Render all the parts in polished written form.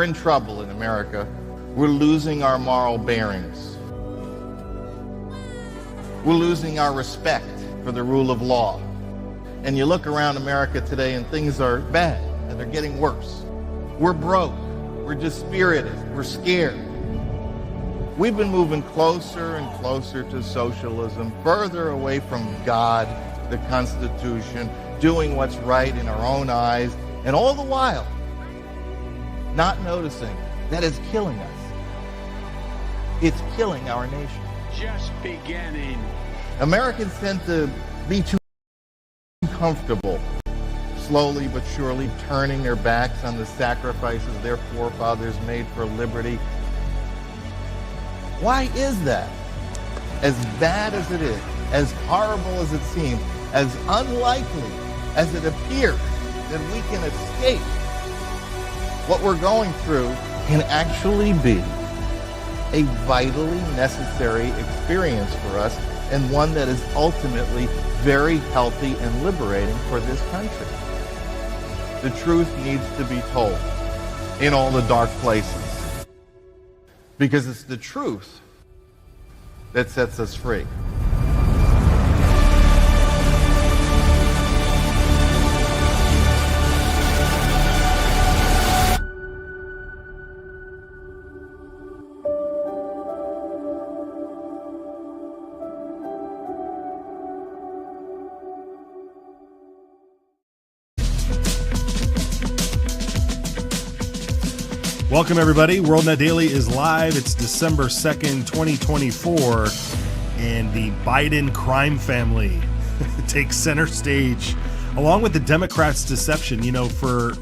We're in trouble in America. We're losing our moral bearings. We're losing our respect for the rule of law. And you look around America today and things are bad and they're getting worse. We're broke. We're dispirited. We're scared. We've been moving closer and closer to socialism, further away from God, the Constitution, doing what's right in our own eyes, and all the while not noticing that it's killing us. It's killing our nation. Just beginning. Americans tend to be too comfortable, slowly but surely turning their backs on the sacrifices their forefathers made for liberty. Why is that? As bad as it is, as horrible as it seems, as unlikely as it appears that we can escape, what we're going through can actually be a vitally necessary experience for us, and one that is ultimately very healthy and liberating for this country. The truth needs to be told in all the dark places, because it's the truth that sets us free. Welcome, everybody. WorldNet Daily is live. It's December 2nd, 2024, and the Biden crime family takes center stage, along with the Democrats' deception. You know, for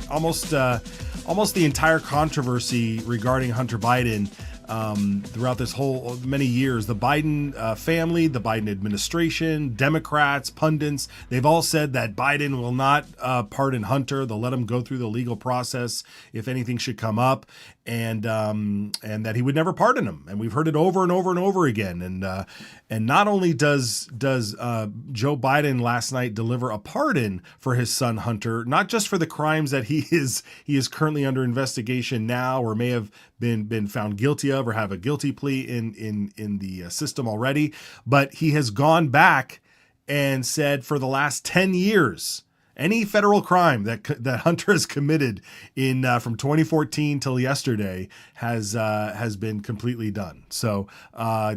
almost the entire controversy regarding Hunter Biden throughout this whole many years, the Biden family, the Biden administration, Democrats, pundits, they've all said that Biden will not pardon Hunter. They'll let him go through the legal process if anything should come up, and that he would never pardon him. And we've heard it over and over and over again. And not only does Joe Biden last night deliver a pardon for his son Hunter, not just for the crimes that he is currently under investigation now, or may have been found guilty of, or have a guilty plea in the system already, but he has gone back and said for the last 10 years, any federal crime that Hunter has committed in from 2014 till yesterday has been completely done. So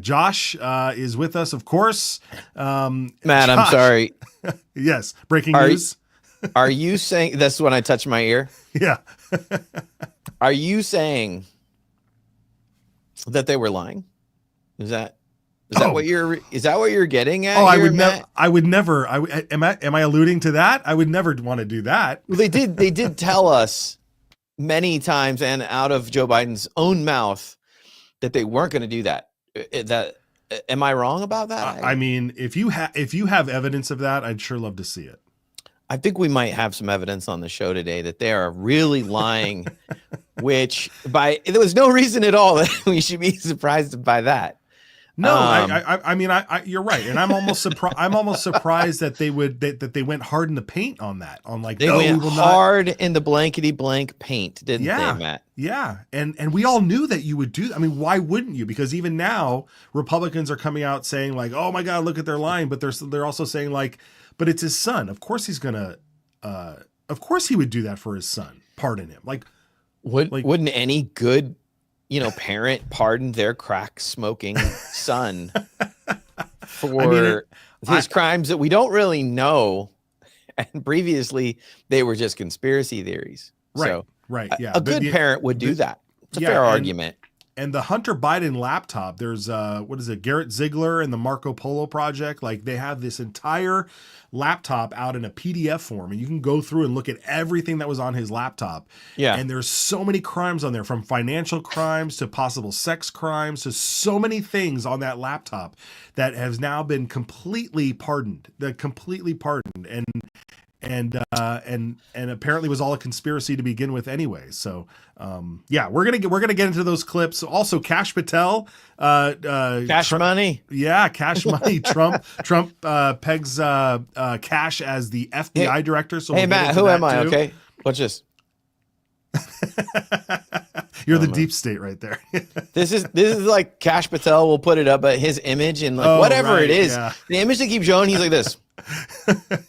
Josh is with us, of course. Matt, Josh, I'm sorry. Yes, breaking news. Are you saying that's when I touch my ear? Yeah. Are you saying that they were lying? Is that what you're getting at? Oh, here, I would never. Am I alluding to that? I would never want to do that. Well, they did tell us many times, and out of Joe Biden's own mouth, that they weren't going to do that. Am I wrong about that? I mean, if you have evidence of that, I'd sure love to see it. I think we might have some evidence on the show today that they are really lying, which there was no reason at all that we should be surprised by that. No, I mean, you're right, and I'm almost surprised. I'm almost surprised that they went hard in the paint on that. On like they went hard in the blankety blank paint, didn't they, Matt? Yeah, and we all knew that you would do that. I mean, why wouldn't you? Because even now, Republicans are coming out saying like, "Oh my God, look at their lying," but they're also saying like, "But it's his son. Of course he's gonna. Of course he would do that for his son. Pardon him. Like, wouldn't any good parent pardon their crack smoking son for his crimes that we don't really know, and previously they were just conspiracy theories. Right, so right, yeah. A good parent would do that. It's a fair argument. And the Hunter Biden laptop, there's Garrett Ziegler and the Marco Polo Project. Like, they have this entire laptop out in a PDF form, and you can go through and look at everything that was on his laptop. Yeah. And there's so many crimes on there, from financial crimes to possible sex crimes to so many things on that laptop that has now been completely pardoned. And apparently was all a conspiracy to begin with anyway. So we're gonna get into those clips. Also, Kash Patel, Cash Money. Yeah, Cash Money. Trump pegs Cash as the FBI director. So hey, Matt, who am I? Okay, watch this. You're the deep state right there. This is like Kash Patel will put it up at his image and like whatever right, it is, yeah. the image they keep showing, he's like this.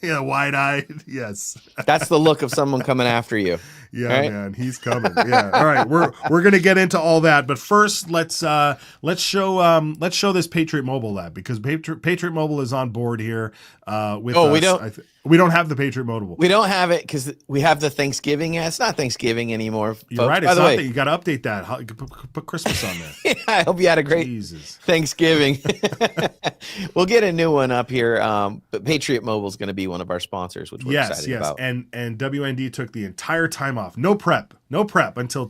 Yeah, wide-eyed. Yes. That's the look of someone coming after you. Yeah, right? man, he's coming. Yeah. All right, we're gonna get into all that, but first let's show this Patriot Mobile Lab, because Patriot Mobile is on board here with us. We don't have the Patriot Mobile. We don't have it because we have the Thanksgiving. Yeah, it's not Thanksgiving anymore. You're folks. right. By It's the not way, that. You got to update that. Put Christmas on there. I hope you had a great Thanksgiving. We'll get a new one up here. But Patriot Mobile is going to be one of our sponsors, which we're excited about. And WND took the entire time off. No prep until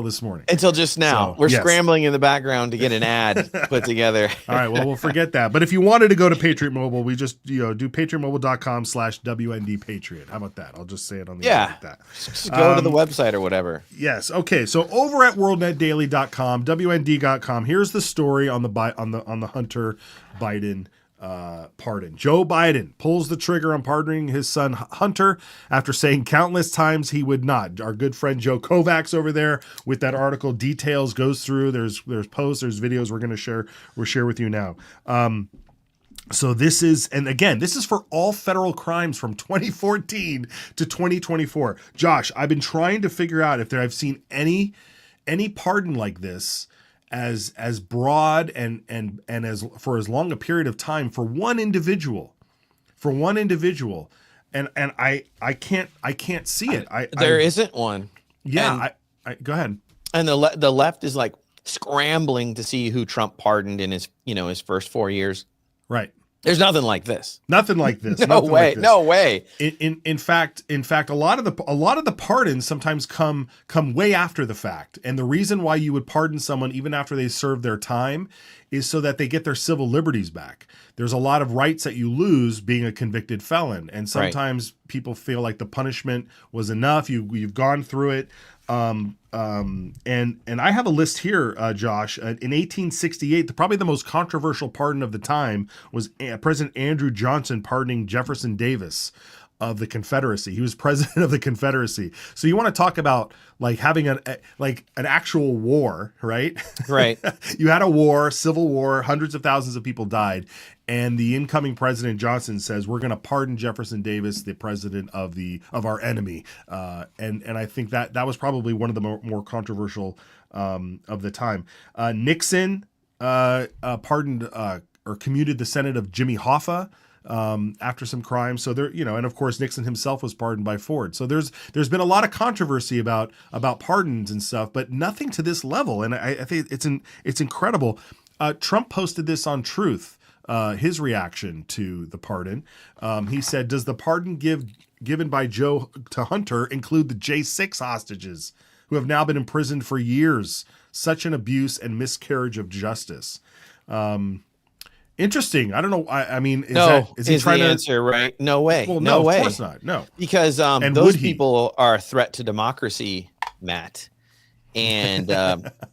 this morning. Until just now. We're scrambling in the background to get an ad put together. All right. Well, we'll forget that. But if you wanted to go to Patriot Mobile, we just do patriotmobile.com/WND Patriot. How about that? I'll just say it on the end like that. Just go to the website or whatever. Yes. Okay. So over at worldnetdaily.com, WND.com, here's the story on the Hunter Biden pardon. Joe Biden pulls the trigger on pardoning his son Hunter after saying countless times he would not. Our good friend Joe Kovacs over there with that article details goes through. There's posts, there's videos we're going to share with you now. So this is, and again, this is for all federal crimes from 2014 to 2024. Josh, I've been trying to figure out if I've seen any pardon like this as broad and as for as long a period of time for one individual. And I can't see it. There isn't one. Yeah. And go ahead. And the left is like scrambling to see who Trump pardoned in his first 4 years. Right. There's nothing like this. Nothing like this. No way. No way. In fact, a lot of the pardons sometimes come way after the fact. And the reason why you would pardon someone even after they serve their time is so that they get their civil liberties back. There's a lot of rights that you lose being a convicted felon, and sometimes people feel like the punishment was enough. You've gone through it. And I have a list here, Josh. In 1868, probably the most controversial pardon of the time was President Andrew Johnson pardoning Jefferson Davis of the Confederacy. He was president of the Confederacy. So you want to talk about like having an actual war, right? Right. You had a war, civil war, hundreds of thousands of people died. And the incoming president Johnson says, we're going to pardon Jefferson Davis, the president of our enemy. And I think that was probably one of the more controversial of the time. Nixon pardoned or commuted the Senate of Jimmy Hoffa after some crimes. So there, and of course Nixon himself was pardoned by Ford. So there's been a lot of controversy about pardons and stuff, but nothing to this level. And I think it's incredible. Trump posted this on Truth. His reaction to the pardon. He said, does the pardon given by Joe to Hunter include the J6 hostages who have now been imprisoned for years? Such an abuse and miscarriage of justice. Interesting. I don't know. I mean, is he trying to answer, right? No way. Well, no way. Of course not. No. Because those people are a threat to democracy, Matt. And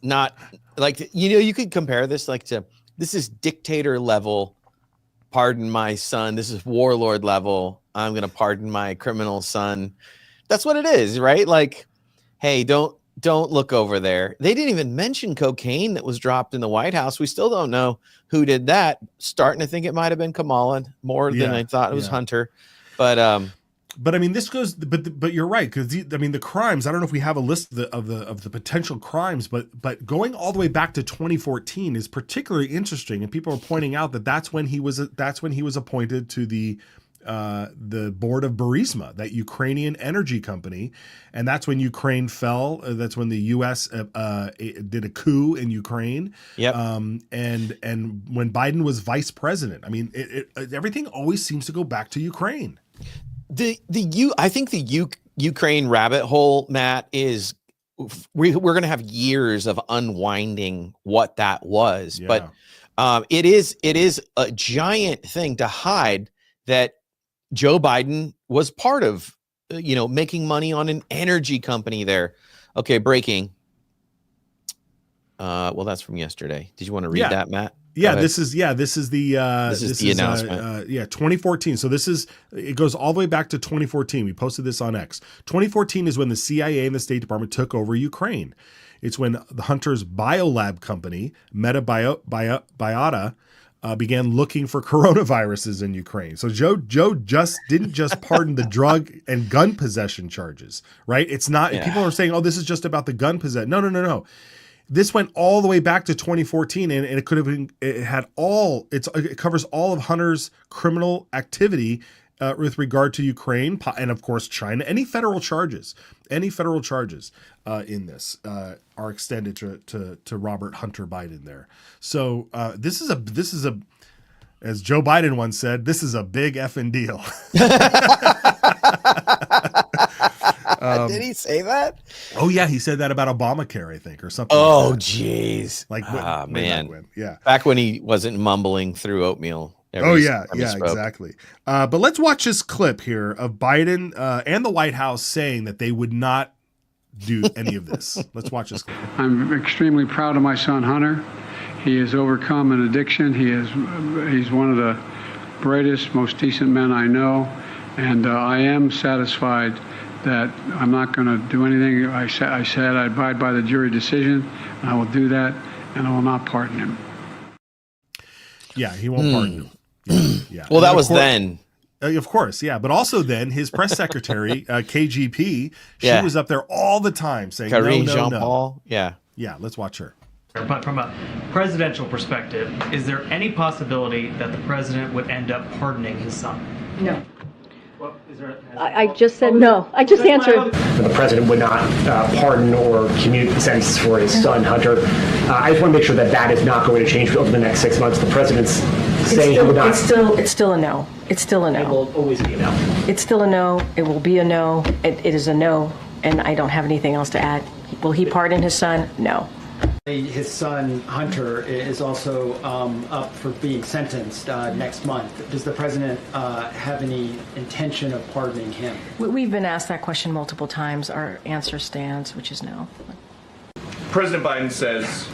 not like, you could compare this like to, this is dictator level, pardon my son. This is warlord level. I'm going to pardon my criminal son. That's what it is, right? Like, hey, don't look over there. They didn't even mention cocaine that was dropped in the White House. We still don't know who did that. Starting to think it might have been Kamala more than I thought it was Hunter. But I mean, this goes. But you're right, because the crimes. I don't know if we have a list of the potential crimes, but going all the way back to 2014 is particularly interesting. And people are pointing out that that's when he was appointed to the board of Burisma, that Ukrainian energy company, and that's when Ukraine fell. That's when the U.S. did a coup in Ukraine. Yep. And when Biden was vice president. I mean, everything always seems to go back to Ukraine. I think the Ukraine rabbit hole, Matt, is we're going to have years of unwinding what that was. Yeah. But it is a giant thing to hide that Joe Biden was part of, making money on an energy company there. Okay, breaking. Well, that's from yesterday. Did you want to read that, Matt? Yeah, this is the announcement. 2014. So it goes all the way back to 2014. We posted this on X. 2014 is when the CIA and the State Department took over Ukraine. It's when the Hunter's biolab company, Biota, began looking for coronaviruses in Ukraine. So Joe didn't just pardon the drug and gun possession charges, right? It's not. Yeah. People are saying, "Oh, this is just about the gun possession." No. This went all the way back to 2014, and it could have been. It covers all of Hunter's criminal activity with regard to Ukraine and, of course, China. Any federal charges in this are extended to Robert Hunter Biden there. So this is a, as Joe Biden once said, this is a big effing deal. Did he say that? Oh yeah, he said that about Obamacare, I think, or something. Oh jeez, man, yeah. Back when he wasn't mumbling through oatmeal. Exactly. But let's watch this clip here of Biden and the White House saying that they would not do any of this. Let's watch this clip. I'm extremely proud of my son Hunter. He has overcome an addiction. He's one of the brightest, most decent men I know, and I am satisfied that I'm not going to do anything. I said I abide by the jury decision, and I will do that, and I will not pardon him. Yeah, he won't pardon him. Yeah. Well, that was then. Of course, yeah. But also then his press secretary, KGP, she was up there all the time saying, Karine no. Jean-Paul. Yeah. Yeah, let's watch her. But from a presidential perspective, is there any possibility that the president would end up pardoning his son? No. I just said no. I just answered. The president would not pardon or commute the sentences for his son, Hunter. I just want to make sure that is not going to change over the next 6 months. The president's saying he would not. It's still a no. It's still a no. It will always be a no. It's still a no. It will be a no. It is a no, and I don't have anything else to add. Will he pardon his son? No. His son, Hunter, is also up for being sentenced next month. Does the president have any intention of pardoning him? We've been asked that question multiple times. Our answer stands, which is no. President Biden says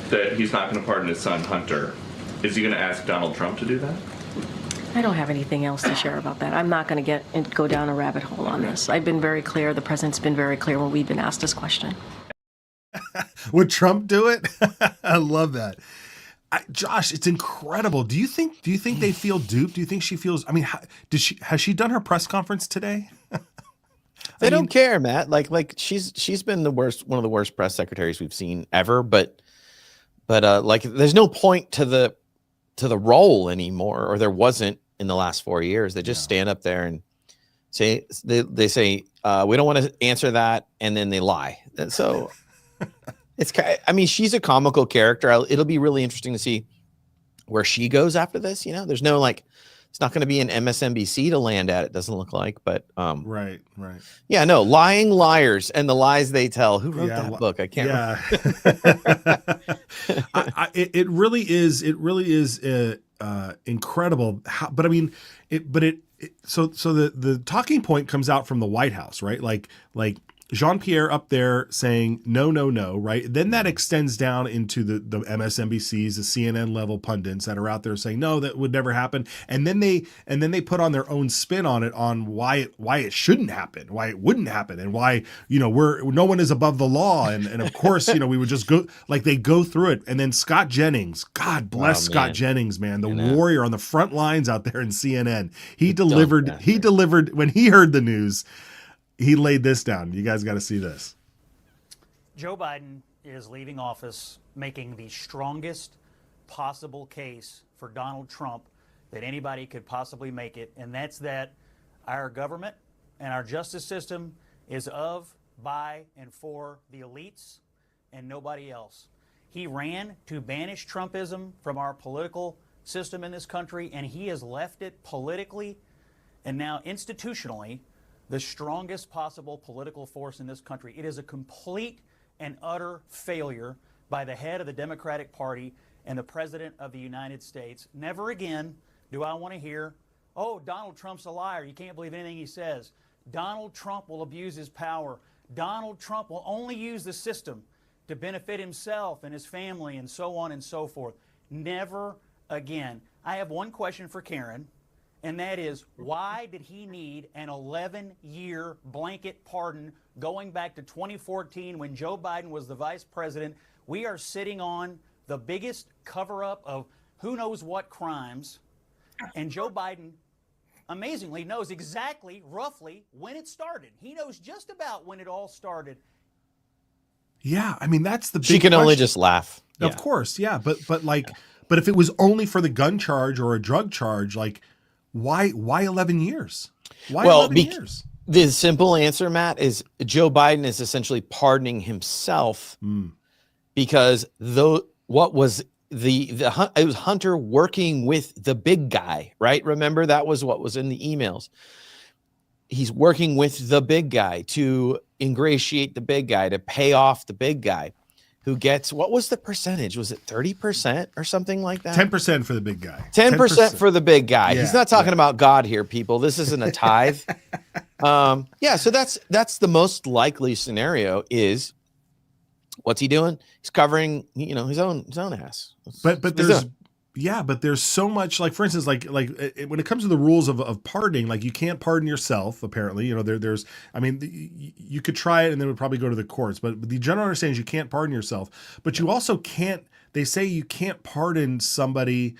that he's not going to pardon his son, Hunter. Is he going to ask Donald Trump to do that? I don't have anything else to share about that. I'm not going to go down a rabbit hole on this. I've been very clear. The president's been very clear when we've been asked this question. Would Trump do it? I love that. Josh, it's incredible. Do you think they feel duped? Do you think she feels? I mean, has she done her press conference today? They don't care, Matt. Like she's been one of the worst press secretaries we've seen ever. But like there's no point to the role anymore, or there wasn't in the last 4 years. They just stand up there and say they say we don't want to answer that, and then they lie. So. She's a comical character. It'll be really interesting to see where she goes after this. You know, there's no it's not going to be an MSNBC to land at. It doesn't look like, but right. Yeah, no, lying liars and the lies they tell. Who wrote that book? I can't. Yeah. It really is. It really is incredible. But I mean, So the talking point comes out from the White House, right? Like Jean-Pierre up there saying no, right? Then that extends down into the MSNBCs, the CNN level pundits that are out there saying no, that would never happen. And then they put on their own spin on it, on why it shouldn't happen, why it wouldn't happen, and why no one is above the law, and of course we would just go, like, they go through it. And then Scott Jennings, God bless Scott Jennings, man, the warrior on the front lines out there in CNN, he delivered when he heard the news. He laid this down. You guys got to see this. Joe Biden is leaving office making the strongest possible case for Donald Trump that anybody could possibly make it, and that's that our government and our justice system is of, by, and for the elites and nobody else. He ran to banish Trumpism from our political system in this country, and he has left it politically and now institutionally the strongest possible political force in this country. It is a complete and utter failure by the head of the Democratic Party and the President of the United States. Never again do I want to hear, oh, Donald Trump's a liar. You can't believe anything he says. Donald Trump will abuse his power. Donald Trump will only use the system to benefit himself and his family and so on and so forth. Never again. I have one question for Karen, and that is, why did he need an 11-year blanket pardon going back to 2014 when Joe Biden was the vice president? We are sitting on the biggest cover-up of who knows what crimes, and Joe Biden amazingly knows exactly, roughly, when it started. He knows just about when it all started. Yeah, I mean, that's the big She can only question. just laugh. Of course, yeah, but if it was only for the gun charge or a drug charge, like why 11 years? Why 11 years? The simple answer, Matt, is Joe Biden is essentially pardoning himself because it was Hunter working with the big guy, right? Remember, that was what was in the emails. He's working with the big guy to ingratiate the big guy, to pay off the big guy who gets, what was the percentage? Was it 30% or something like that? 10% for the big guy. 10% for the big guy. Yeah, He's not talking about God here, people. This isn't a tithe. So that's the most likely scenario is, what's he doing? He's covering, his own ass. But there's so much, like, for instance, like when it comes to the rules of pardoning, like, you can't pardon yourself, apparently. You could try it and then it would probably go to the courts, but the general understanding is you can't pardon yourself, but you also can't, they say you can't pardon somebody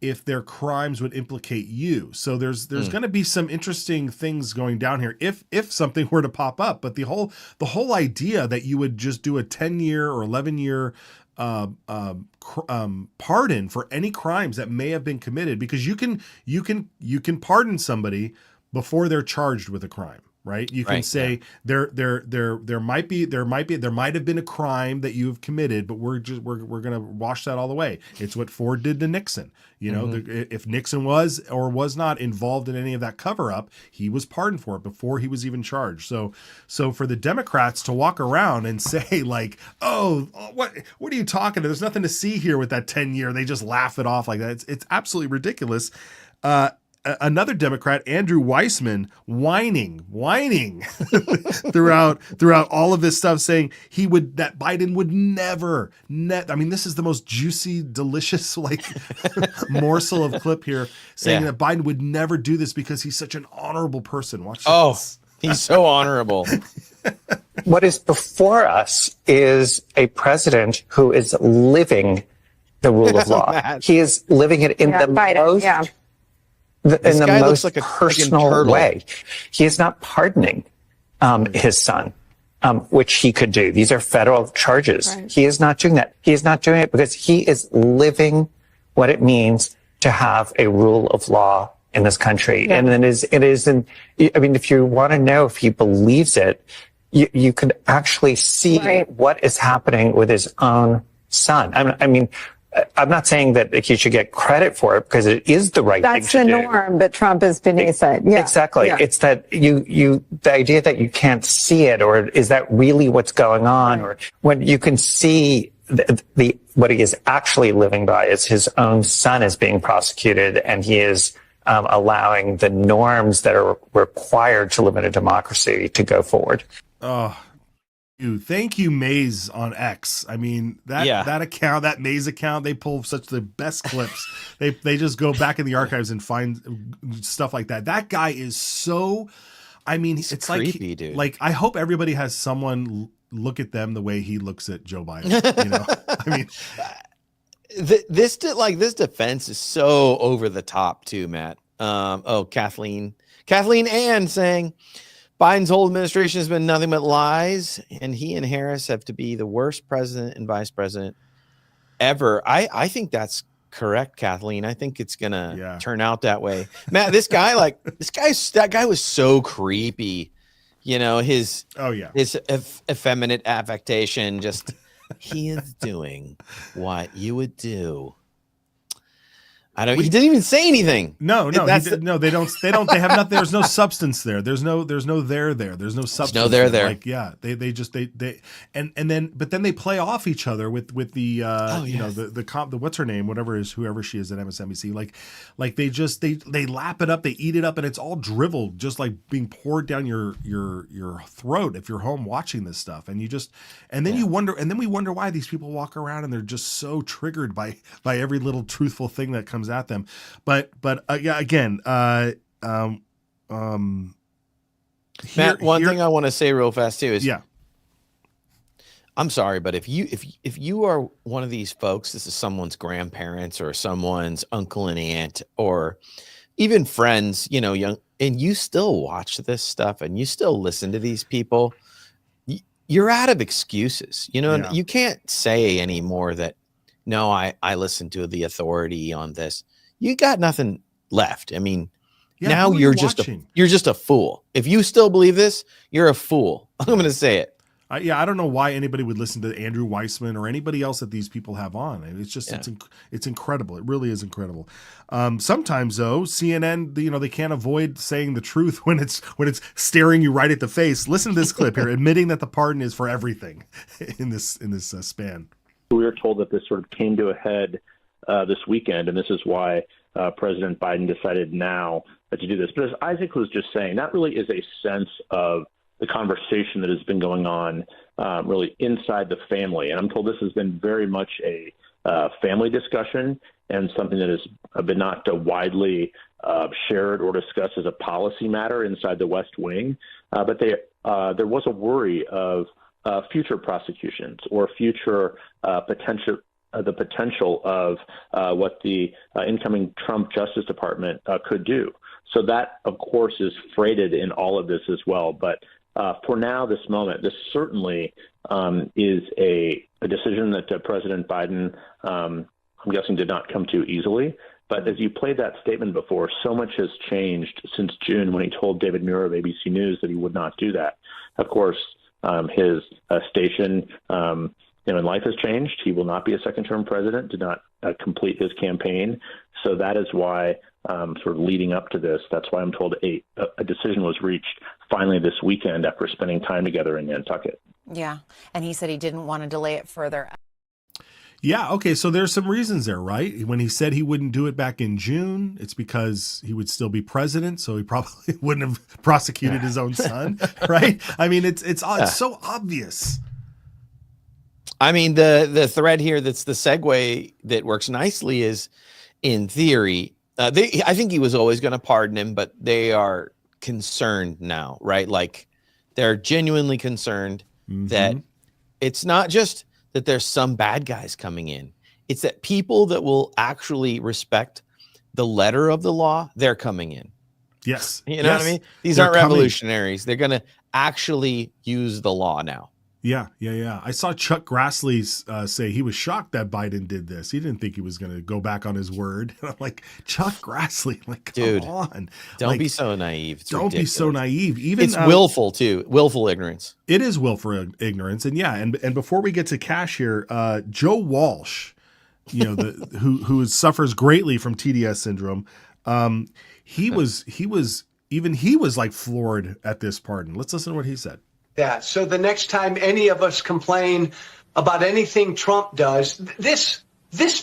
if their crimes would implicate you. So there's going to be some interesting things going down here if something were to pop up. But the whole idea that you would just do a 10-year or 11-year pardon for any crimes that may have been committed, because you can pardon somebody before they're charged with a crime, right? You can say there might have been a crime that you have committed, but we're going to wash that all away. It's what Ford did to Nixon. If Nixon was or was not involved in any of that cover up, he was pardoned for it before he was even charged. So for the Democrats to walk around and say, like, oh, what are you talking about? There's nothing to see here with that 10-year. They just laugh it off like that. It's absolutely ridiculous. Another Democrat, Andrew Weissman, whining throughout all of this stuff, saying that Biden would never. I mean, this is the most juicy, delicious, like, morsel of clip here, saying that Biden would never do this because he's such an honorable person. Watch this. Oh, he's so honorable. What is before us is a president who is living the rule of law. He is living it in the most. In the most like personal way. He is not pardoning his son, which he could do. These are federal charges. Right. He is not doing that. He is not doing it because he is living what it means to have a rule of law in this country. Yeah. And then if you want to know if he believes it, you could actually see what is happening with his own son. I'm not saying that he should get credit for it because it is the right thing to do. That's the norm, but Trump is beneath it. Yeah. Exactly. Yeah. It's that the idea that you can't see it, or is that really what's going on? Or when you can see what he is actually living by is his own son is being prosecuted, and he is allowing the norms that are required to live in a democracy to go forward. Oh. Thank you, Maze on X. I mean, that account, that Maze account, they pull such the best clips. They just go back in the archives and find stuff like that. That guy is so, it's creepy, like, dude. Like, I hope everybody has someone look at them the way he looks at Joe Biden. This defense is so over the top too, Matt. Kathleen Ann saying, Biden's whole administration has been nothing but lies, and he and Harris have to be the worst president and vice president ever. I think that's correct, Kathleen. I think it's gonna turn out that way. Matt, that guy was so creepy. His effeminate affectation. Just he is doing what you would do. I don't. He didn't even say anything. No, they don't. They have nothing. There's no substance there. There's no there. There's no substance. No there. Like, yeah, they just and then they play off each other with the you know the what's her name, whoever she is at MSNBC. Like they lap it up, they eat it up, and it's all drivel, just like being poured down your throat if you're home watching this stuff. And then we wonder why these people walk around and they're just so triggered by every little truthful thing that comes at them. But yeah, again, Matt, one thing I want to say real fast too is, I'm sorry, but if you are one of these folks, this is someone's grandparents or someone's uncle and aunt or even friends, you know, young, and you still watch this stuff and you still listen to these people, you're out of excuses, you know, and you can't say anymore that, no, I listen to the authority on this. You got nothing left. I mean, now you're just a fool. If you still believe this, you're a fool. I'm going to say it. I don't know why anybody would listen to Andrew Weissman or anybody else that these people have on. It's just it's incredible. It really is incredible. Sometimes though, CNN, you know, they can't avoid saying the truth when it's staring you right at the face. Listen to this clip here, admitting that the pardon is for everything in this span. We were told that this sort of came to a head this weekend, and this is why President Biden decided now to do this. But as Isaac was just saying, that really is a sense of the conversation that has been going on really inside the family. And I'm told this has been very much a family discussion and something that has been not widely shared or discussed as a policy matter inside the West Wing. But there was a worry of future prosecutions or future potential of what the incoming Trump Justice Department could do. So that, of course, is freighted in all of this as well. But for now, this moment, this certainly is a decision that President Biden, I'm guessing, did not come to easily. But as you played that statement before, so much has changed since June when he told David Muir of ABC News that he would not do that. Of course, his station in life has changed. He will not be a second-term president, did not complete his campaign. So that is why, sort of leading up to this, that's why I'm told a decision was reached finally this weekend after spending time together in Nantucket. Yeah, and he said he didn't want to delay it further. Yeah, okay, so there's some reasons there, right? When he said he wouldn't do it back in June, it's because he would still be president, so he probably wouldn't have prosecuted his own son, right? I mean, it's so obvious. I mean, the thread here that's the segue that works nicely is, in theory, I think he was always going to pardon him, but they are concerned now, right? Like, they're genuinely concerned that it's not just that there's some bad guys coming in. It's that people that will actually respect the letter of the law, they're coming in. Yes. You know what I mean? These aren't revolutionaries. They're going to actually use the law now. Yeah. I saw Chuck Grassley say he was shocked that Biden did this. He didn't think he was going to go back on his word. And I'm like, Chuck Grassley, like, come on. Don't be so naive. It's don't ridiculous. be so naive. Even it's willful too. Willful ignorance. It is willful ignorance. And yeah, and before we get to Kash here, Joe Walsh, you know, who suffers greatly from TDS syndrome, he was like floored at this pardon. Let's listen to what he said. That. So the next time any of us complain about anything Trump does, this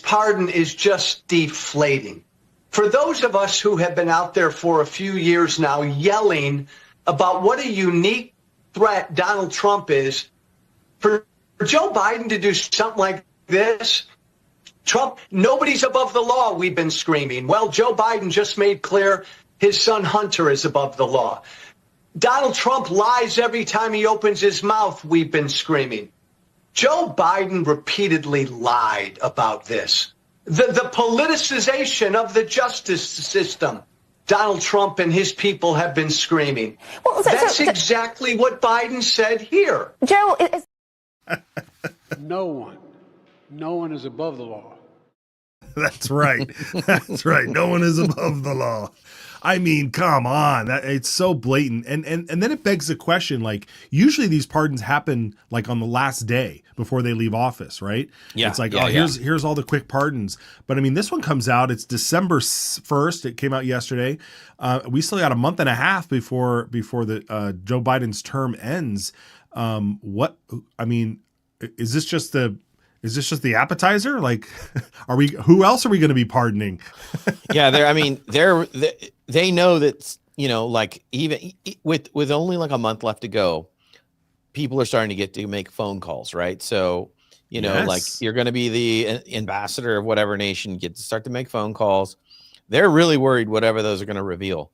pardon is just deflating. For those of us who have been out there for a few years now yelling about what a unique threat Donald Trump is, for Joe Biden to do something like this, Trump, nobody's above the law, we've been screaming. Well, Joe Biden just made clear his son Hunter is above the law. Donald Trump lies every time he opens his mouth, we've been screaming. Joe Biden repeatedly lied about this. The politicization of the justice system, Donald Trump and his people have been screaming. Well, that's exactly what Biden said here. Joe, No one is above the law. That's right. That's right. No one is above the law. I mean, come on. It's so blatant. And then it begs the question, like, usually these pardons happen like on the last day before they leave office, right? Yeah. It's like, yeah, here's all the quick pardons. But I mean, this one comes out, it's December 1st. It came out yesterday. We still got a month and a half before the Joe Biden's term ends. Is this just the appetizer? Like, who else are we going to be pardoning? Yeah, they know that, like, even with only like a month left to go, people are starting to get to make phone calls, right? So, Yes. like, you're going to be the ambassador of whatever nation, get to start to make phone calls. They're really worried whatever those are going to reveal.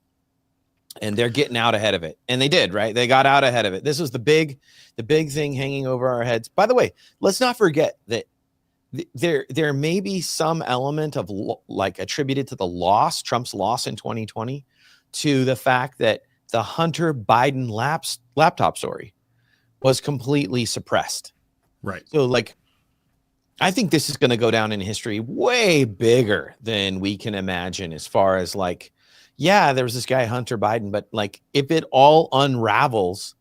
And they're getting out ahead of it. And they did, right? They got out ahead of it. This was the big thing hanging over our heads. By the way, let's not forget that there may be some element of like attributed to the loss, Trump's loss in 2020, to the fact that the Hunter Biden laptop story was completely suppressed. Right. So, like, I think this is going to go down in history way bigger than we can imagine, as far as like, yeah, there was this guy, Hunter Biden, but like, if it all unravels,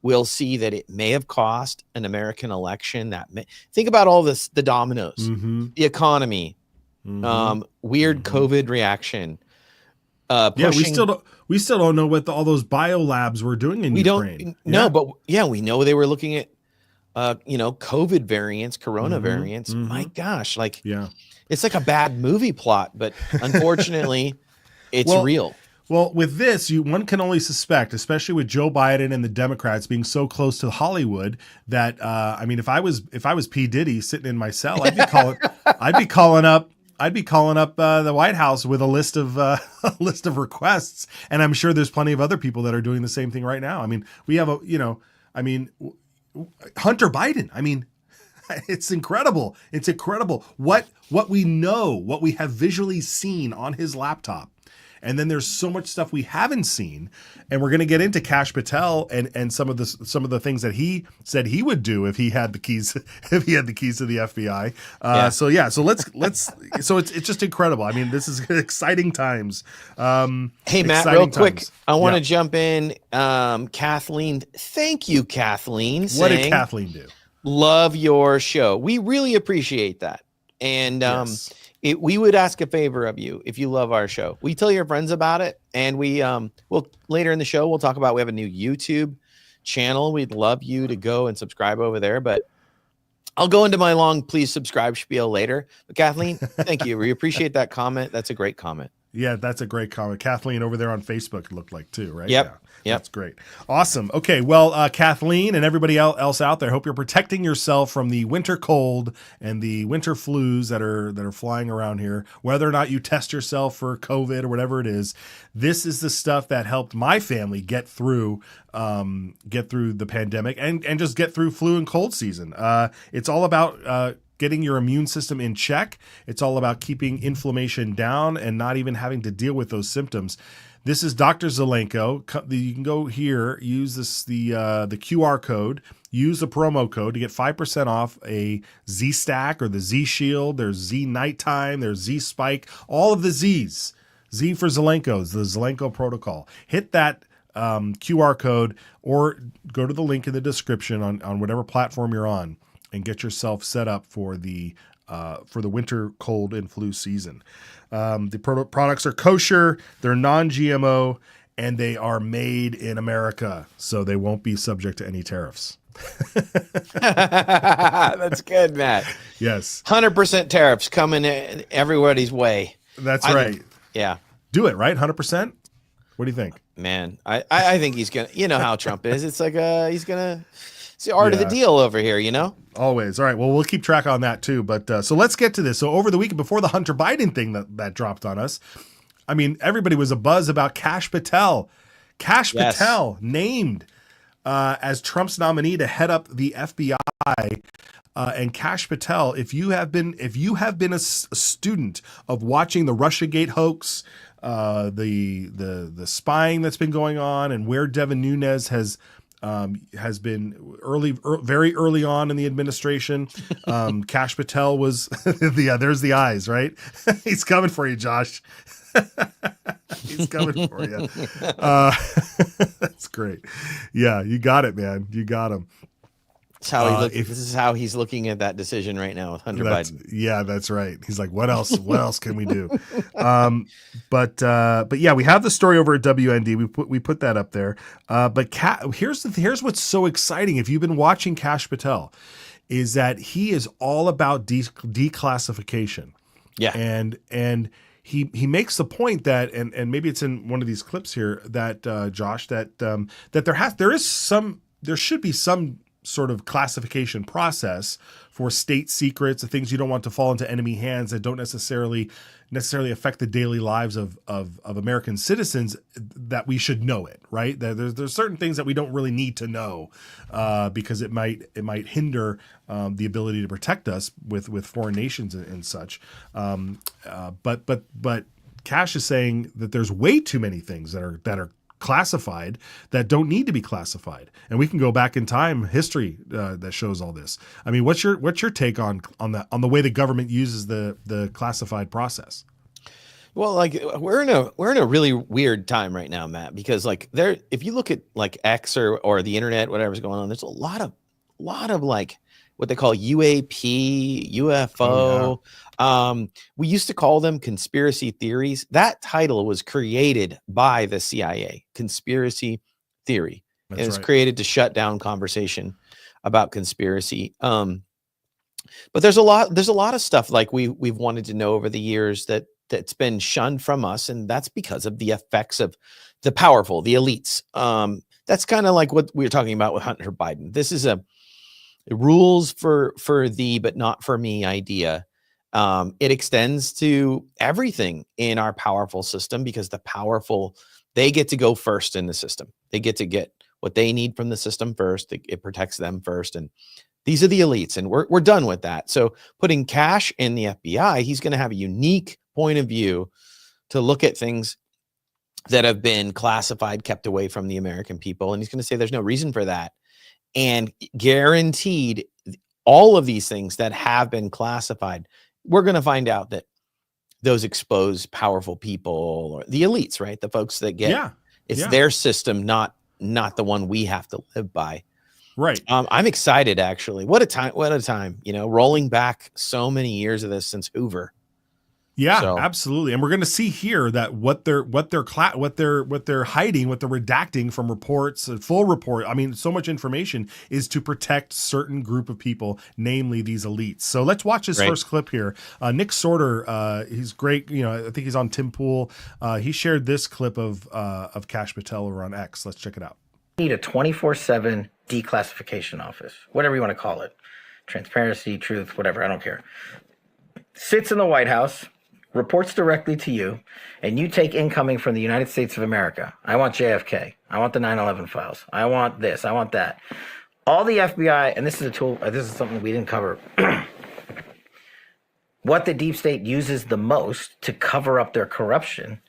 we'll see that it may have cost an American election. Think about all this, the dominoes, the economy, weird COVID reaction. We still don't know what all those biolabs were doing in Ukraine. But we know they were looking at, COVID variants, corona variants. My gosh, like, it's like a bad movie plot, but unfortunately, it's real. Well, with this, one can only suspect, especially with Joe Biden and the Democrats being so close to Hollywood, that if I was P. Diddy sitting in my cell, I'd be calling up the White House with a list of requests, and I'm sure there's plenty of other people that are doing the same thing right now. I mean, we have Hunter Biden. I mean, it's incredible. It's incredible what we know, what we have visually seen on his laptop. And then there's so much stuff we haven't seen, and we're going to get into Kash Patel and some of the things that he said he would do if he had the keys to the FBI. So it's just incredible. I mean, this is exciting times. Hey Matt, real quick, I want to jump in. Kathleen, thank you, Kathleen. What did Kathleen do? Love your show. We really appreciate that, and we would ask a favor of you if you love our show. We tell your friends about it, and we'll later in the show we'll talk about, we have a new YouTube channel. We'd love you to go and subscribe over there, but I'll go into my long please subscribe spiel later. But Kathleen, thank you. We appreciate that comment. That's a great comment. Yeah, that's a great comment. Kathleen over there on Facebook looked like too, right? Yep. Yeah. Yep. That's great. Awesome. Okay. Well, Kathleen and everybody else out there, hope you're protecting yourself from the winter cold and the winter flus that are flying around here. Whether or not you test yourself for COVID or whatever it is, this is the stuff that helped my family get through the pandemic and just get through flu and cold season. It's all about getting your immune system in check. It's all about keeping inflammation down and not even having to deal with those symptoms. This is Dr. Zelenko. You can go here, use the QR code, use the promo code to get 5% off a Z Stack or the Z Shield. There's Z Nighttime, there's Z Spike, all of the Z's. Z for Zelenko's, the Zelenko protocol. Hit that QR code or go to the link in the description on whatever platform you're on and get yourself set up for the winter cold and flu season. The products are kosher, they're non-GMO, and they are made in America, so they won't be subject to any tariffs. That's good, Matt. Yes. 100% tariffs coming everybody's way. That's right. Yeah. Do it, right? 100%? What do you think? Man, I think he's going to, you know how Trump is. It's like he's going to, it's the art of the deal over here, you know? Always. All right. Well, we'll keep track on that too. But so let's get to this. So over the weekend before the Hunter Biden thing that dropped on us, I mean, everybody was abuzz about Kash Patel. Kash Patel named as Trump's nominee to head up the FBI. And Kash Patel, if you have been a student of watching the Russiagate hoax, the spying that's been going on, and where Devin Nunes has has been very early on in the administration. Kash Patel was there's the eyes, right? He's coming for you, Josh. He's coming for you. That's great. Yeah, you got it, man. You got him. This is how he's looking at that decision right now with Hunter Biden. Yeah, that's right. He's like, what else? What else can we do? But yeah, we have the story over at WND. We put that up there. But here's what's so exciting. If you've been watching Kash Patel, is that he is all about declassification. Yeah, and he makes the point that, and maybe it's in one of these clips here, that Josh, that there should be some sort of classification process for state secrets, the things you don't want to fall into enemy hands that don't necessarily affect the daily lives of American citizens, that we should know it, right? There's certain things that we don't really need to know because it might hinder the ability to protect us with foreign nations and such. But Kash is saying that there's way too many things that are classified that don't need to be classified, and we can go back in time history that shows all this. I mean, what's your take on the way the government uses the classified process? Well, like we're in a really weird time right now, Matt, because like if you look at like X or the internet, whatever's going on, there's a lot of like what they call UAP, UFO. Oh, yeah. We used to call them conspiracy theories. That title was created by the CIA, conspiracy theory. That's and it's right. created to shut down conversation about conspiracy. But there's a lot of stuff like we've wanted to know over the years that's been shunned from us, and that's because of the effects of the powerful, the elites. That's kind of like what we were talking about with Hunter Biden. This is a rules for thee but not for me idea. It extends to everything in our powerful system because the powerful, they get to go first in the system. They get to get what they need from the system first. It protects them first, and these are the elites, and we're done with that. So putting Kash in the FBI, he's going to have a unique point of view to look at things that have been classified, kept away from the American people, and he's going to say there's no reason for that. And guaranteed all of these things that have been classified, we're going to find out that those expose powerful people or the elites, right? The folks that get, their system, not the one we have to live by. Right. I'm excited, actually. What a time, rolling back so many years of this since Hoover. Yeah, absolutely. And we're going to see here that what they're hiding, what they're redacting from reports, a full report. I mean, so much information is to protect certain group of people, namely these elites. So let's watch this first clip here. Nick Sorter, he's great. I think he's on Tim Pool. He shared this clip of Kash Patel over on X. Let's check it out. Need a 24/7 declassification office, whatever you want to call it, transparency, truth, whatever. I don't care. Sits in the White House. Reports directly to you, and you take incoming from the United States of America. I want JFK. I want the 9/11 files. I want this. I want that. All the FBI, and this is a tool, this is something we didn't cover. What the deep state uses the most to cover up their corruption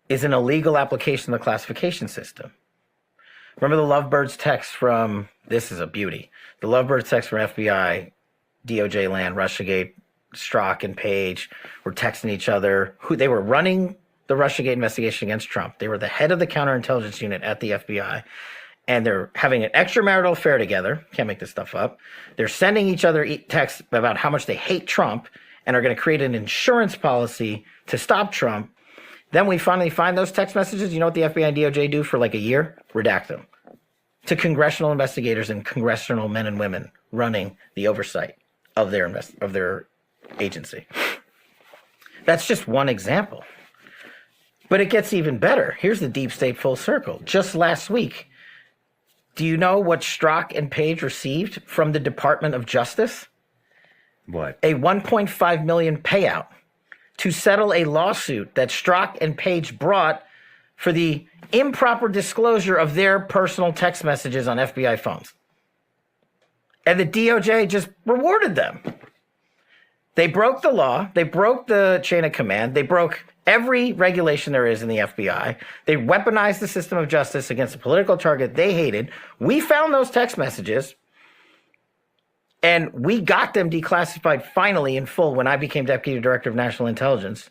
is an illegal application of the classification system. Remember the Lovebirds text from, this is a beauty, the Lovebirds text from FBI, DOJ land, Russiagate, Strzok and Page were texting each other. They were running the Russiagate investigation against Trump. They were the head of the counterintelligence unit at the FBI, and they're having an extramarital affair together. Can't make this stuff up. They're sending each other texts about how much they hate Trump and are going to create an insurance policy to stop Trump. Then we finally find those text messages. You know what the FBI and DOJ do for like a year? Redact them to congressional investigators and congressional men and women running the oversight of their agency. That's just one example. But it gets even better. Here's the deep state full circle. Just last week, do you know what Strzok and Page received from the Department of Justice? What? A $1.5 million payout to settle a lawsuit that Strzok and Page brought for the improper disclosure of their personal text messages on FBI phones. And the DOJ just rewarded them. They broke the law. They broke the chain of command. They broke every regulation there is in the FBI. They weaponized the system of justice against a political target they hated. We found those text messages, and we got them declassified finally in full when I became Deputy Director of National Intelligence.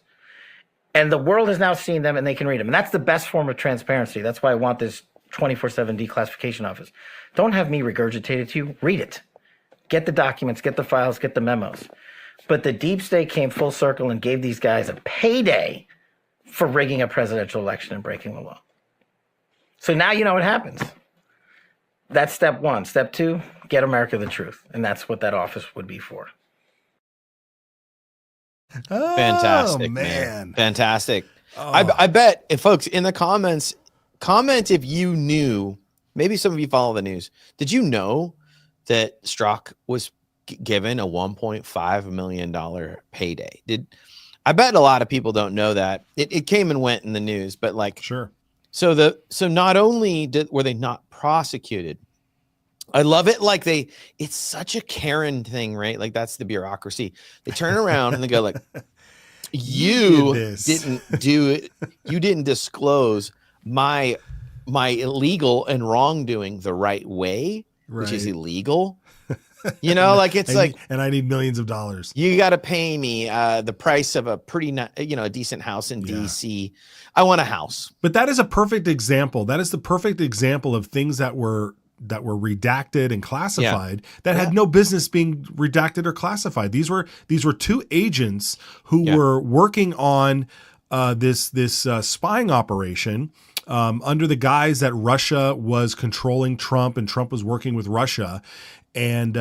And the world has now seen them, and they can read them. And that's the best form of transparency. That's why I want this 24/7 declassification office. Don't have me regurgitate it to you. Read it. Get the documents, get the files, get the memos. But the deep state came full circle and gave these guys a payday for rigging a presidential election and breaking the law. So now you know what happens. That's step one. Step two, get America the truth. And that's what that office would be for. Oh, Fantastic, man. Fantastic. Oh. I bet if folks in the comments, comment if you knew, maybe some of you follow the news. Did you know that Strzok was given a $1.5 million payday? I bet a lot of people don't know that. It came and went in the news, but like, sure. So not only were they not prosecuted, I love it. Like it's such a Karen thing, right? Like that's the bureaucracy. They turn around and they go like, you didn't do it. You didn't disclose my illegal and wrongdoing the right way, which is illegal. You know, like it's and I need millions of dollars. You got to pay me the price of a a decent house in DC. I want a house. But that is a perfect example. That is the perfect example of things that were redacted and classified that had no business being redacted or classified. These were two agents who were working on this spying operation under the guise that Russia was controlling Trump and Trump was working with Russia. And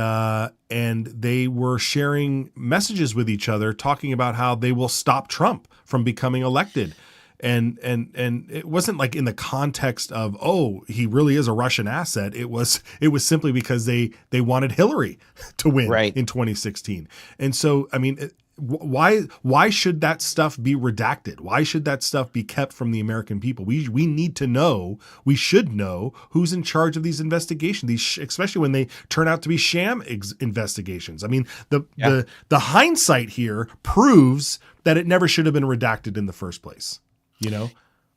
they were sharing messages with each other, talking about how they will stop Trump from becoming elected. And it wasn't like in the context of, oh, he really is a Russian asset. It was simply because they wanted Hillary to win in 2016. And so, I mean, why should that stuff be redacted? Why should that stuff be kept from the American people? We need to know, we should know who's in charge of these investigations, especially when they turn out to be sham investigations. I mean, the hindsight here proves that it never should have been redacted in the first place, you know?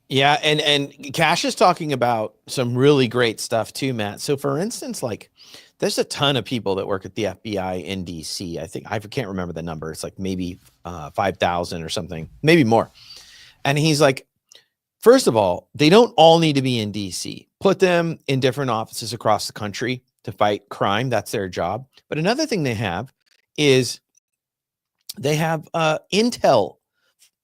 Yeah. And Kash is talking about some really great stuff too, Matt. So for instance, like, there's a ton of people that work at the FBI in DC. I can't remember the number. It's like maybe 5,000 or something, maybe more. And he's like, first of all, they don't all need to be in DC. Put them in different offices across the country to fight crime. That's their job. But another thing they have is they have intel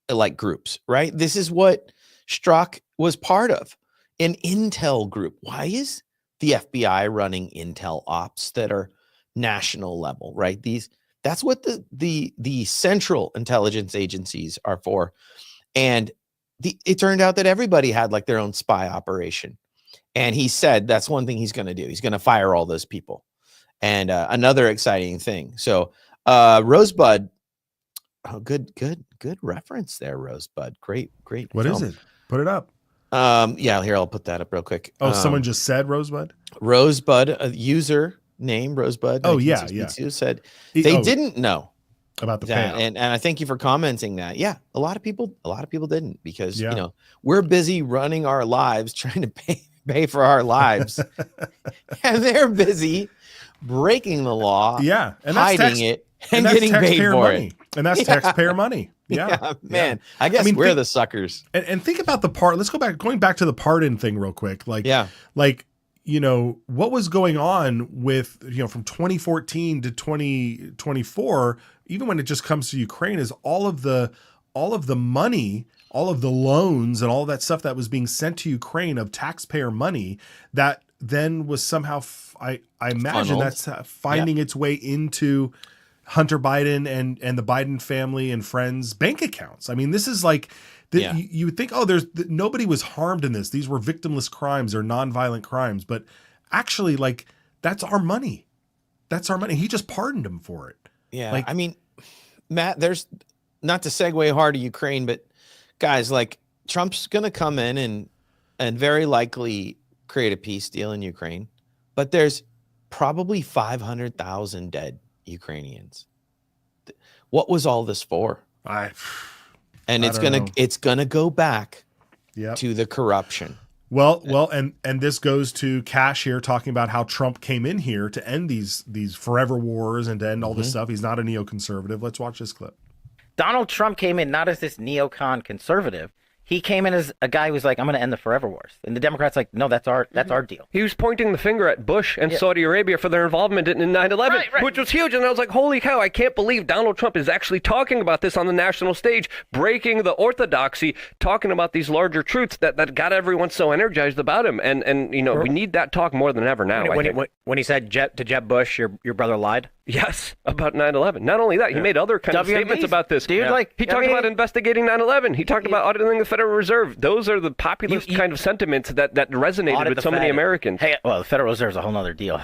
like groups, right? This is what Strzok was part of, an intel group. Why is the FBI running intel ops that are national level, right? That's what the central intelligence agencies are for. And it turned out that everybody had like their own spy operation. And he said that's one thing he's going to do. He's going to fire all those people. And another exciting thing. So Rosebud, oh, good reference there, Rosebud. Great. What film. Is it? Put it up. Yeah, here, I'll put that up real quick. Oh, someone just said Rosebud? Rosebud, a user name, Rosebud. Oh, yeah. Said they didn't know about the that. payout. And I thank you for commenting that. Yeah, a lot of people didn't because, you know, we're busy running our lives, trying to pay for our lives. And they're busy breaking the law, and hiding it, and getting paid for money. it. And that's taxpayer money. Yeah, man. I guess we're the suckers. And think about let's going back to the pardon thing real quick. Like, you know, what was going on with, you know, from 2014 to 2024, even when it just comes to Ukraine, is all of the money, all of the loans and all of that stuff that was being sent to Ukraine of taxpayer money that then was somehow, I imagine that's finding its way into Hunter Biden and the Biden family and friends' bank accounts. I mean, this is like, you would think, oh, nobody was harmed in this. These were victimless crimes or nonviolent crimes. But actually, like, that's our money. That's our money. He just pardoned him for it. Yeah. Like, I mean, Matt, there's not to segue hard to Ukraine, but guys, like, Trump's going to come in and very likely create a peace deal in Ukraine. But there's probably 500,000 dead Ukrainians. What was all this for? And it's gonna go back to the corruption. Well, and this goes to Kash here talking about how Trump came in here to end these forever wars and to end all this stuff. He's not a neoconservative. Let's watch this clip. Donald Trump came in not as this neocon conservative. He came in as a guy who was like, I'm going to end the forever wars. And the Democrats like, no, that's our deal. He was pointing the finger at Bush and Saudi Arabia for their involvement in 9/11, which was huge. And I was like, holy cow, I can't believe Donald Trump is actually talking about this on the national stage, breaking the orthodoxy, talking about these larger truths that got everyone so energized about him. And you know, we need that talk more than ever now. When he said to Jeb Bush, your brother lied? Yes, about 9/11. Not only that, he made other kind of statements about this. Dude, he talked about investigating 9/11. He talked about auditing the Federal Reserve. Those are the populist kind of sentiments that resonated with so many Americans. Hey, well, the Federal Reserve is a whole other deal.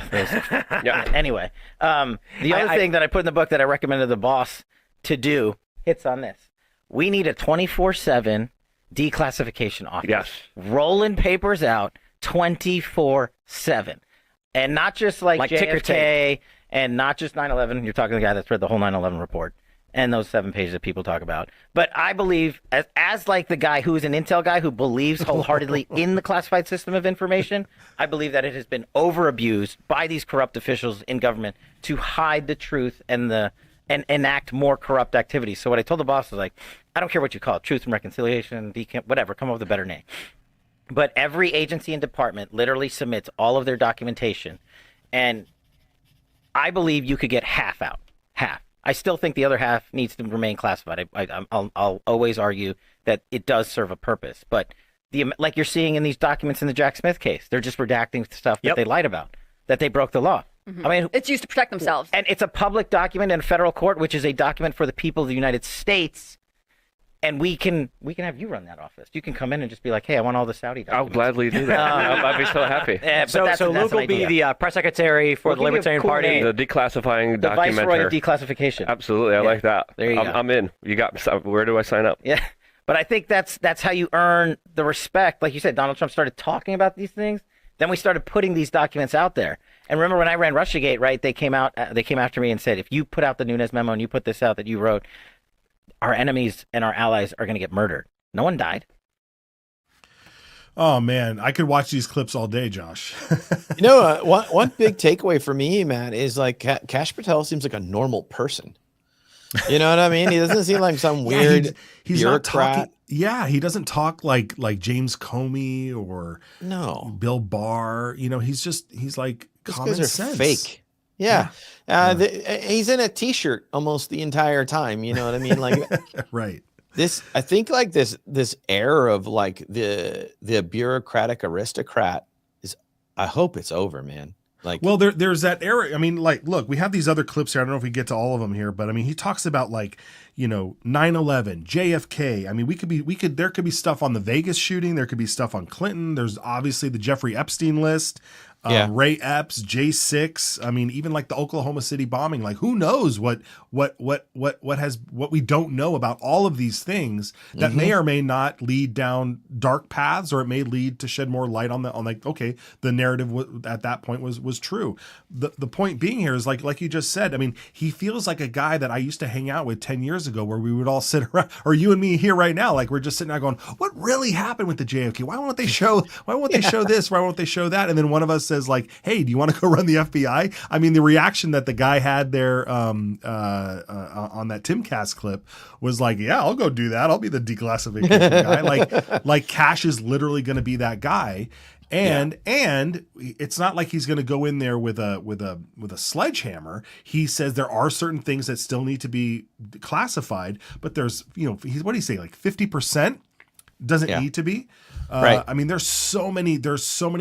Anyway, the other thing that I put in the book that I recommended the boss to do hits on this. We need a 24/7 declassification office. Yes. Rolling papers out 24/7. And not just like JFK and not just 9/11. You're talking to the guy that's read the whole 9/11 report and those 7 pages that people talk about. But I believe, as like the guy who is an intel guy who believes wholeheartedly in the classified system of information, I believe that it has been over-abused by these corrupt officials in government to hide the truth and enact more corrupt activities. So what I told the boss was like, I don't care what you call it, truth and reconciliation, whatever, come up with a better name. But every agency and department literally submits all of their documentation, and I believe you could get half out. Half. I still think the other half needs to remain classified. I'll always argue that it does serve a purpose, but like you're seeing in these documents in the Jack Smith case, they're just redacting stuff that they lied about, that they broke the law. I mean, it's used to protect themselves, and it's a public document in a federal court, which is a document for the people of the United States. And we can have you run that office. You can come in and just be like, hey, I want all the Saudi documents. I'll gladly do that. I'd be so happy. So Luke will be the press secretary for the Libertarian Party. The declassifying the documenter. Viceroy of declassification. Absolutely. I like that. There you go. I'm in. You got. Where do I sign up? Yeah. But I think that's how you earn the respect. Like you said, Donald Trump started talking about these things. Then we started putting these documents out there. And remember when I ran Russiagate, right? They came after me and said, if you put out the Nunes memo and you put this out that you wrote, our enemies and our allies are going to get murdered. No one died. Oh man, I could watch these clips all day, Josh. You know, one big takeaway for me, Matt, is like Kash Patel seems like a normal person. You know what I mean? He doesn't seem like some weird he's bureaucrat. Not talking. Yeah, he doesn't talk like James Comey or Bill Barr. You know, he's like Those common guys are sense. fake. Yeah. He's in a t-shirt almost the entire time. You know what I mean? Like, right. I think like this era of like the bureaucratic aristocrat I hope it's over, man. Like, well, there's that era. I mean, like, look, we have these other clips here. I don't know if we get to all of them here, but I mean, he talks about like, 9/11, JFK. I mean, there could be stuff on the Vegas shooting. There could be stuff on Clinton. There's obviously the Jeffrey Epstein list. Ray Epps, J6. I mean, even like the Oklahoma City bombing. Like, who knows what we don't know about all of these things that may or may not lead down dark paths, or it may lead to shed more light on the narrative at that point was true. The point being here is like you just said. I mean, he feels like a guy that I used to hang out with 10 years ago, where we would all sit around, or you and me here right now, like we're just sitting there going, "What really happened with the JFK? Why won't they show? Why won't they show this? Why won't they show that?" And then one of us says like, "Hey, do you want to go run the FBI?" I mean, the reaction that the guy had there on that Timcast clip was like, "Yeah, I'll go do that. I'll be the declassification guy." Like Kash is literally going to be that guy. And it's not like he's going to go in there with a sledgehammer. He says there are certain things that still need to be classified, but there's, what do you say, like 50% doesn't need to be. Right. I mean, there's so many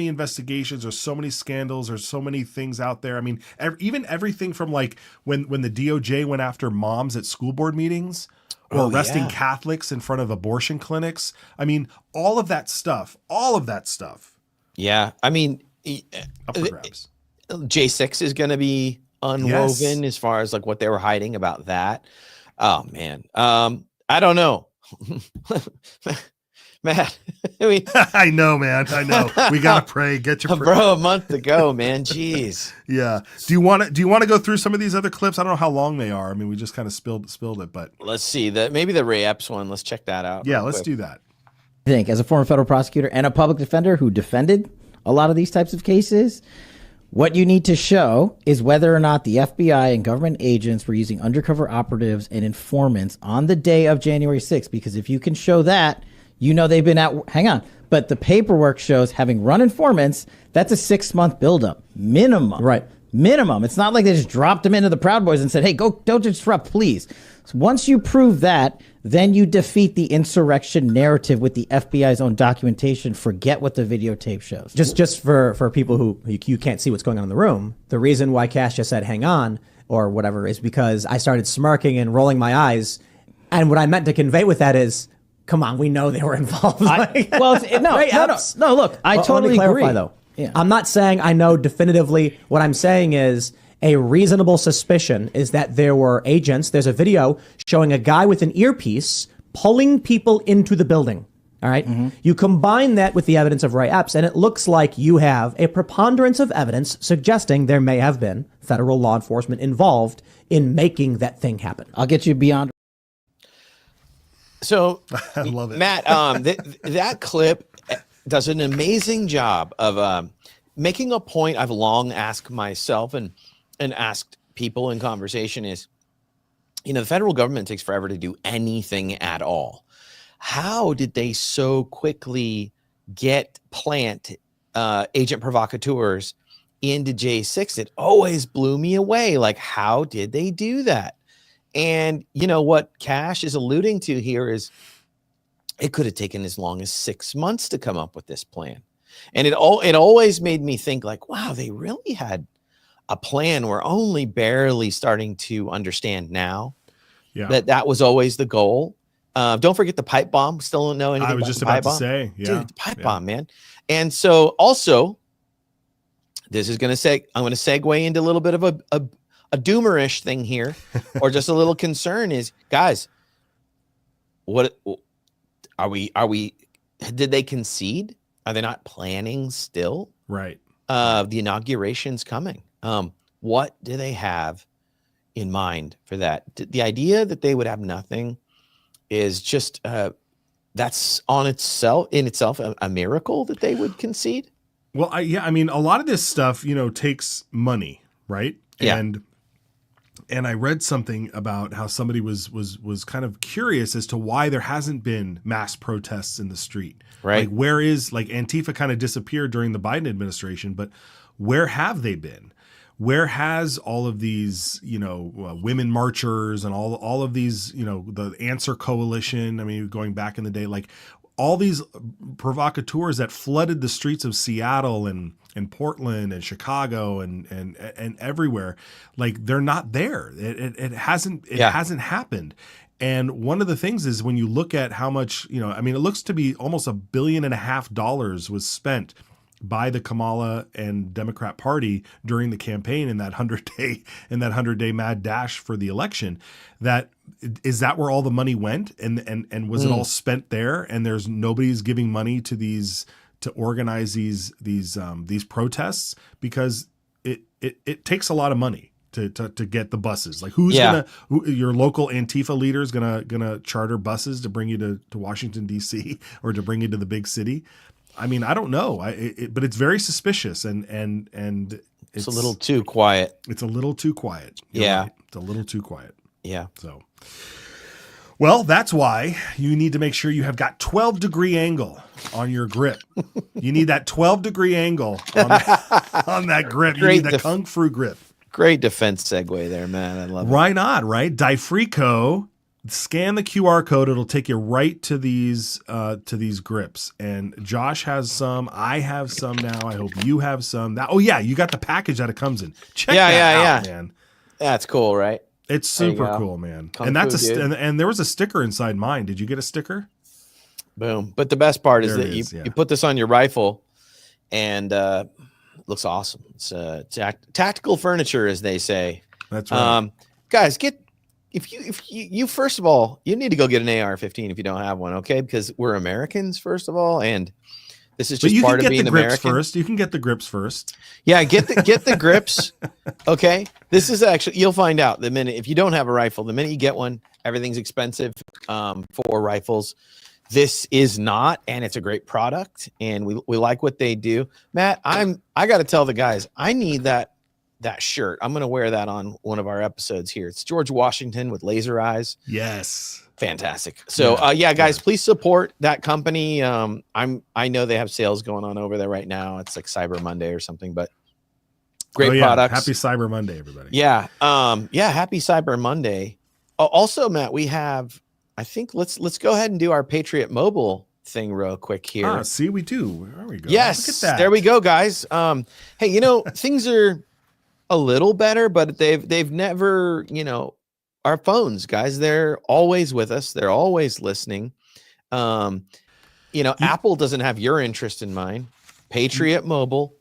investigations, there's so many scandals, there's so many things out there. I mean, even everything from like when the DOJ went after moms at school board meetings, or arresting Catholics in front of abortion clinics. I mean, all of that stuff. Yeah, I mean, up for grabs. J6 is going to be unwoven as far as like what they were hiding about that. Oh man, I don't know. Matt, I mean, I know, man. I know. We gotta pray. Get your bro. A month ago, man. Jeez. Yeah. Do you want to go through some of these other clips? I don't know how long they are. I mean, we just kind of spilled it, but let's see that. Maybe the Ray Epps one. Let's check that out. Yeah, let's do that. I think as a former federal prosecutor and a public defender who defended a lot of these types of cases, what you need to show is whether or not the FBI and government agents were using undercover operatives and informants on the day of January 6th. Because if you can show that, you know they've been out. Hang on. But the paperwork shows having run informants, that's a 6-month buildup. Minimum. Right. Minimum. It's not like they just dropped them into the Proud Boys and said, hey, go, don't disrupt, please. So once you prove that, then you defeat the insurrection narrative with the FBI's own documentation. Forget what the videotape shows. Just for people who you can't see what's going on in the room, the reason why Kash just said hang on or whatever is because I started smirking and rolling my eyes. And what I meant to convey with that is, come on, we know they were involved. No, look, I totally clarify, agree. Though. Yeah. I'm not saying I know definitively. What I'm saying is a reasonable suspicion is that there were agents. There's a video showing a guy with an earpiece pulling people into the building. All right. Mm-hmm. You combine that with the evidence of Ray Epps, and it looks like you have a preponderance of evidence suggesting there may have been federal law enforcement involved in making that thing happen. I'll get you beyond. So I love it, Matt. That clip does an amazing job of making a point I've long asked myself and asked people in conversation is, the federal government takes forever to do anything at all. How did they so quickly plant agent provocateurs into J6? It always blew me away. Like, how did they do that? And what Kash is alluding to here is it could have taken as long as 6 months to come up with this plan. And it always made me think like, wow, they really had a plan. We're only barely starting to understand now that was always the goal. Don't forget the pipe bomb. Still don't know anything. I was just about to say, dude, the pipe bomb, man. And so also, this is going to I'm going to segue into a little bit of a doomerish thing here, or just a little concern is, guys, what are we, did they concede? Are they not planning still? Right. The inauguration's coming. What do they have in mind for that? The idea that they would have nothing is just, that's in itself a miracle that they would concede. Well, I mean, a lot of this stuff, takes money, right? Yeah. And I read something about how somebody was kind of curious as to why there hasn't been mass protests in the street. Right. Like, where is, like, Antifa kind of disappeared during the Biden administration, but where have they been? Where has all of these, women marchers and all of these, the Answer Coalition? I mean, going back in the day, like all these provocateurs that flooded the streets of Seattle and Portland and Chicago and everywhere, like they're not there. It hasn't happened. And one of the things is when you look at how much, it looks to be almost $1.5 billion was spent by the Kamala and Democrat Party during the campaign in that 100-day mad dash for the election. Is that where all the money went? And was it all spent there? And there's nobody's giving money to to organize these protests, because it takes a lot of money to get the buses. Like your local Antifa leader is gonna charter buses to bring you to Washington DC or to bring you to the big city. I mean, I don't know. But it's very suspicious and it's a little too quiet. It's a little too quiet. You're right. It's a little too quiet. Yeah. So, well, that's why you need to make sure you have got 12-degree angle on your grip. You need that 12-degree angle on that grip. You need the Kung Fu grip. Great defense segue there, man. I love it. Why not, right? Difrico. Scan the QR code. It'll take you right to these grips. And Josh has some. I have some now. I hope you have some. You got the package that it comes in. Check that out, man. That's cool, right? It's super cool, man. Kung and that's Fu, and there was a sticker inside mine. Did you get a sticker? Boom. But the best part is that you put this on your rifle, and it looks awesome. It's tactical furniture, as they say. That's right. Guys, you first of all, you need to go get an AR-15 if you don't have one, okay? Because we're Americans first of all, and this is just part of being American. First. You can get the grips first. Yeah, get the grips. Okay, this is actually, you'll find out the minute, if you don't have a rifle, the minute you get one, everything's expensive for rifles. This is not, and it's a great product, and we like what they do. Matt, I got to tell the guys, I need that shirt. I'm going to wear that on one of our episodes here. It's George Washington with laser eyes. Yes. Fantastic. So guys, please support that company. I know they have sales going on over there right now. It's like Cyber Monday or something, but great products. Happy Cyber Monday, everybody. Yeah. Happy Cyber Monday. Also, Matt, we have, I think let's go ahead and do our Patriot Mobile thing real quick here. See, we do. There we go. Yes. Look at that. There we go, guys. Hey, things are a little better, but they've never, our phones, guys, they're always with us. They're always listening. Apple doesn't have your interest in mind. Patriot Mobile.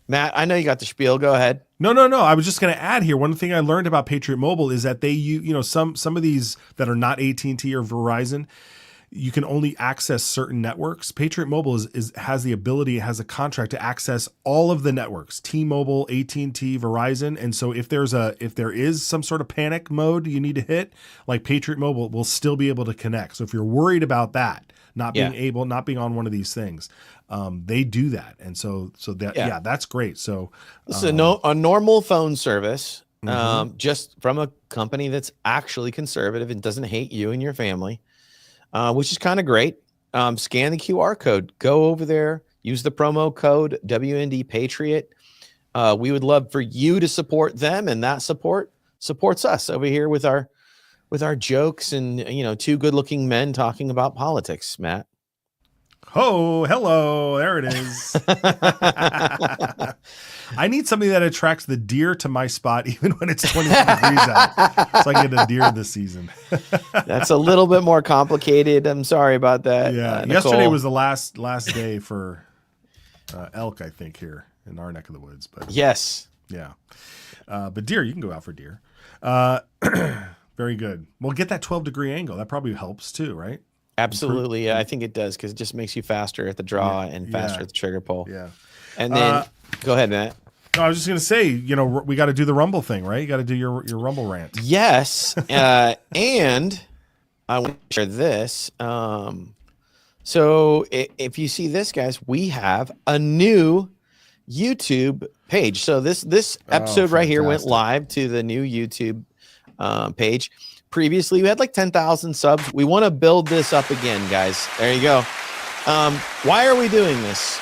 Matt, I know you got the spiel. Go ahead. No. I was just going to add here. One thing I learned about Patriot Mobile is that they, some of these that are not AT&T or Verizon, you can only access certain networks. Patriot Mobile has the ability, has a contract to access all of the networks: T-Mobile, AT&T, Verizon. And so if there is some sort of panic mode you need to hit, like Patriot Mobile will still be able to connect. So if you're worried about that, not being on one of these things, they do that. And so that's great. So this is a normal phone service, just from a company that's actually conservative and doesn't hate you and your family. Which is kind of great. Scan the QR code, go over there, use the promo code WND Patriot. We would love for you to support them, and that supports us over here with our jokes and two good-looking men talking about politics. Matt. Oh, hello. There it is. I need something that attracts the deer to my spot, even when it's 22 degrees out, so I can get a deer this season. That's a little bit more complicated. I'm sorry about that. Yeah. Yesterday was the last day for elk, I think, here in our neck of the woods. But yes. Yeah. But deer, you can go out for deer. Very good. Well, get that 12-degree angle. That probably helps too, right? Absolutely. Yeah, I think it does, because it just makes you faster at the draw and faster at the trigger pull. Yeah. And then go ahead, Matt. No, I was just going to say, we got to do the Rumble thing, right? You got to do your Rumble rant. Yes. And I want to share this. So if you see this, guys, we have a new YouTube page. So this episode right here went live to the new YouTube page. Previously, we had like 10,000 subs. We want to build this up again, guys. There you go. Why are we doing this?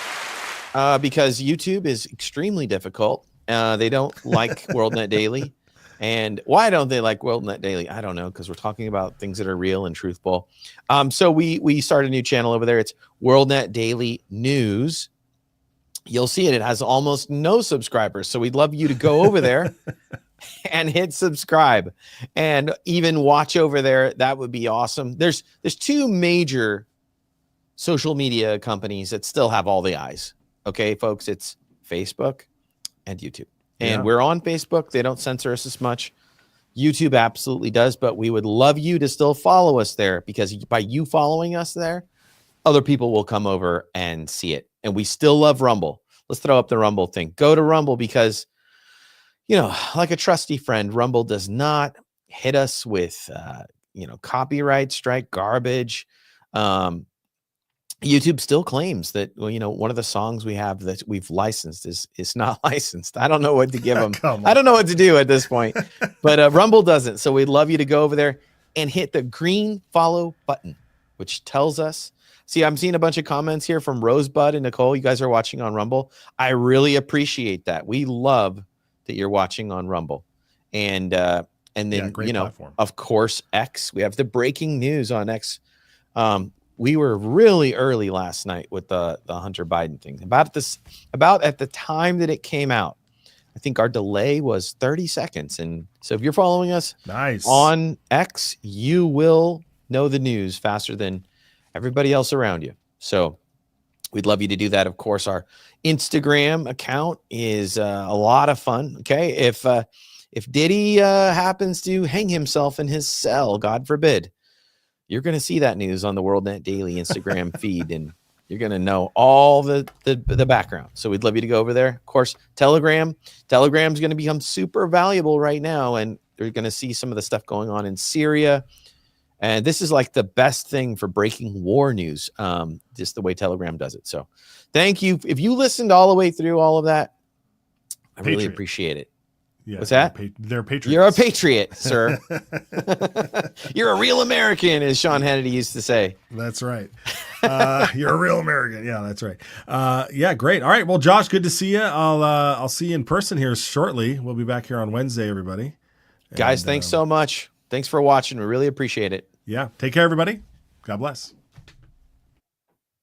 Because YouTube is extremely difficult. They don't like WorldNet Daily. And why don't they like WorldNet Daily? I don't know, because we're talking about things that are real and truthful. So we started a new channel over there. It's WorldNet Daily News. You'll see it. It has almost no subscribers. So we'd love you to go over there and hit subscribe and even watch over there. That would be awesome. There's two major social media companies that still have all the eyes. Okay, folks, it's Facebook and YouTube. And we're on Facebook. They don't censor us as much. YouTube absolutely does, but we would love you to still follow us there, because by you following us there, other people will come over and see it. And we still love Rumble. Let's throw up the Rumble thing. Go to Rumble because, like a trusty friend, Rumble does not hit us with, copyright strike garbage. YouTube still claims that, one of the songs we have that we've licensed is not licensed. I don't know what to give them. I don't know what to do at this point, but Rumble doesn't. So we'd love you to go over there and hit the green follow button, which tells us. See, I'm seeing a bunch of comments here from Rosebud and Nicole. You guys are watching on Rumble. I really appreciate that. We love that you're watching on Rumble. And then, platform. Of course, X. We have the breaking news on X. We were really early last night with the Hunter Biden thing. About at the time that it came out, I think our delay was 30 seconds. And so if you're following us on X, you will know the news faster than everybody else around you. So we'd love you to do that. Of course, our Instagram account is a lot of fun. Okay. if Diddy happens to hang himself in his cell, God forbid, you're going to see that news on the WorldNet Daily Instagram feed, and you're going to know all the background. So we'd love you to go over there. Of course, Telegram's going to become super valuable right now, and they're going to see some of the stuff going on in Syria. And this is like the best thing for breaking war news, just the way Telegram does it. So thank you. If you listened all the way through all of that, I really appreciate it. Yeah, what's that? They're patriots. You're a patriot, sir. You're a real American, as Sean Hannity used to say. That's right. You're a real American. Yeah, that's right. Yeah, great. All right. Well, Josh, good to see you. I'll see you in person here shortly. We'll be back here on Wednesday, everybody. Guys, thanks so much. Thanks for watching. We really appreciate it. Yeah. Take care, everybody. God bless.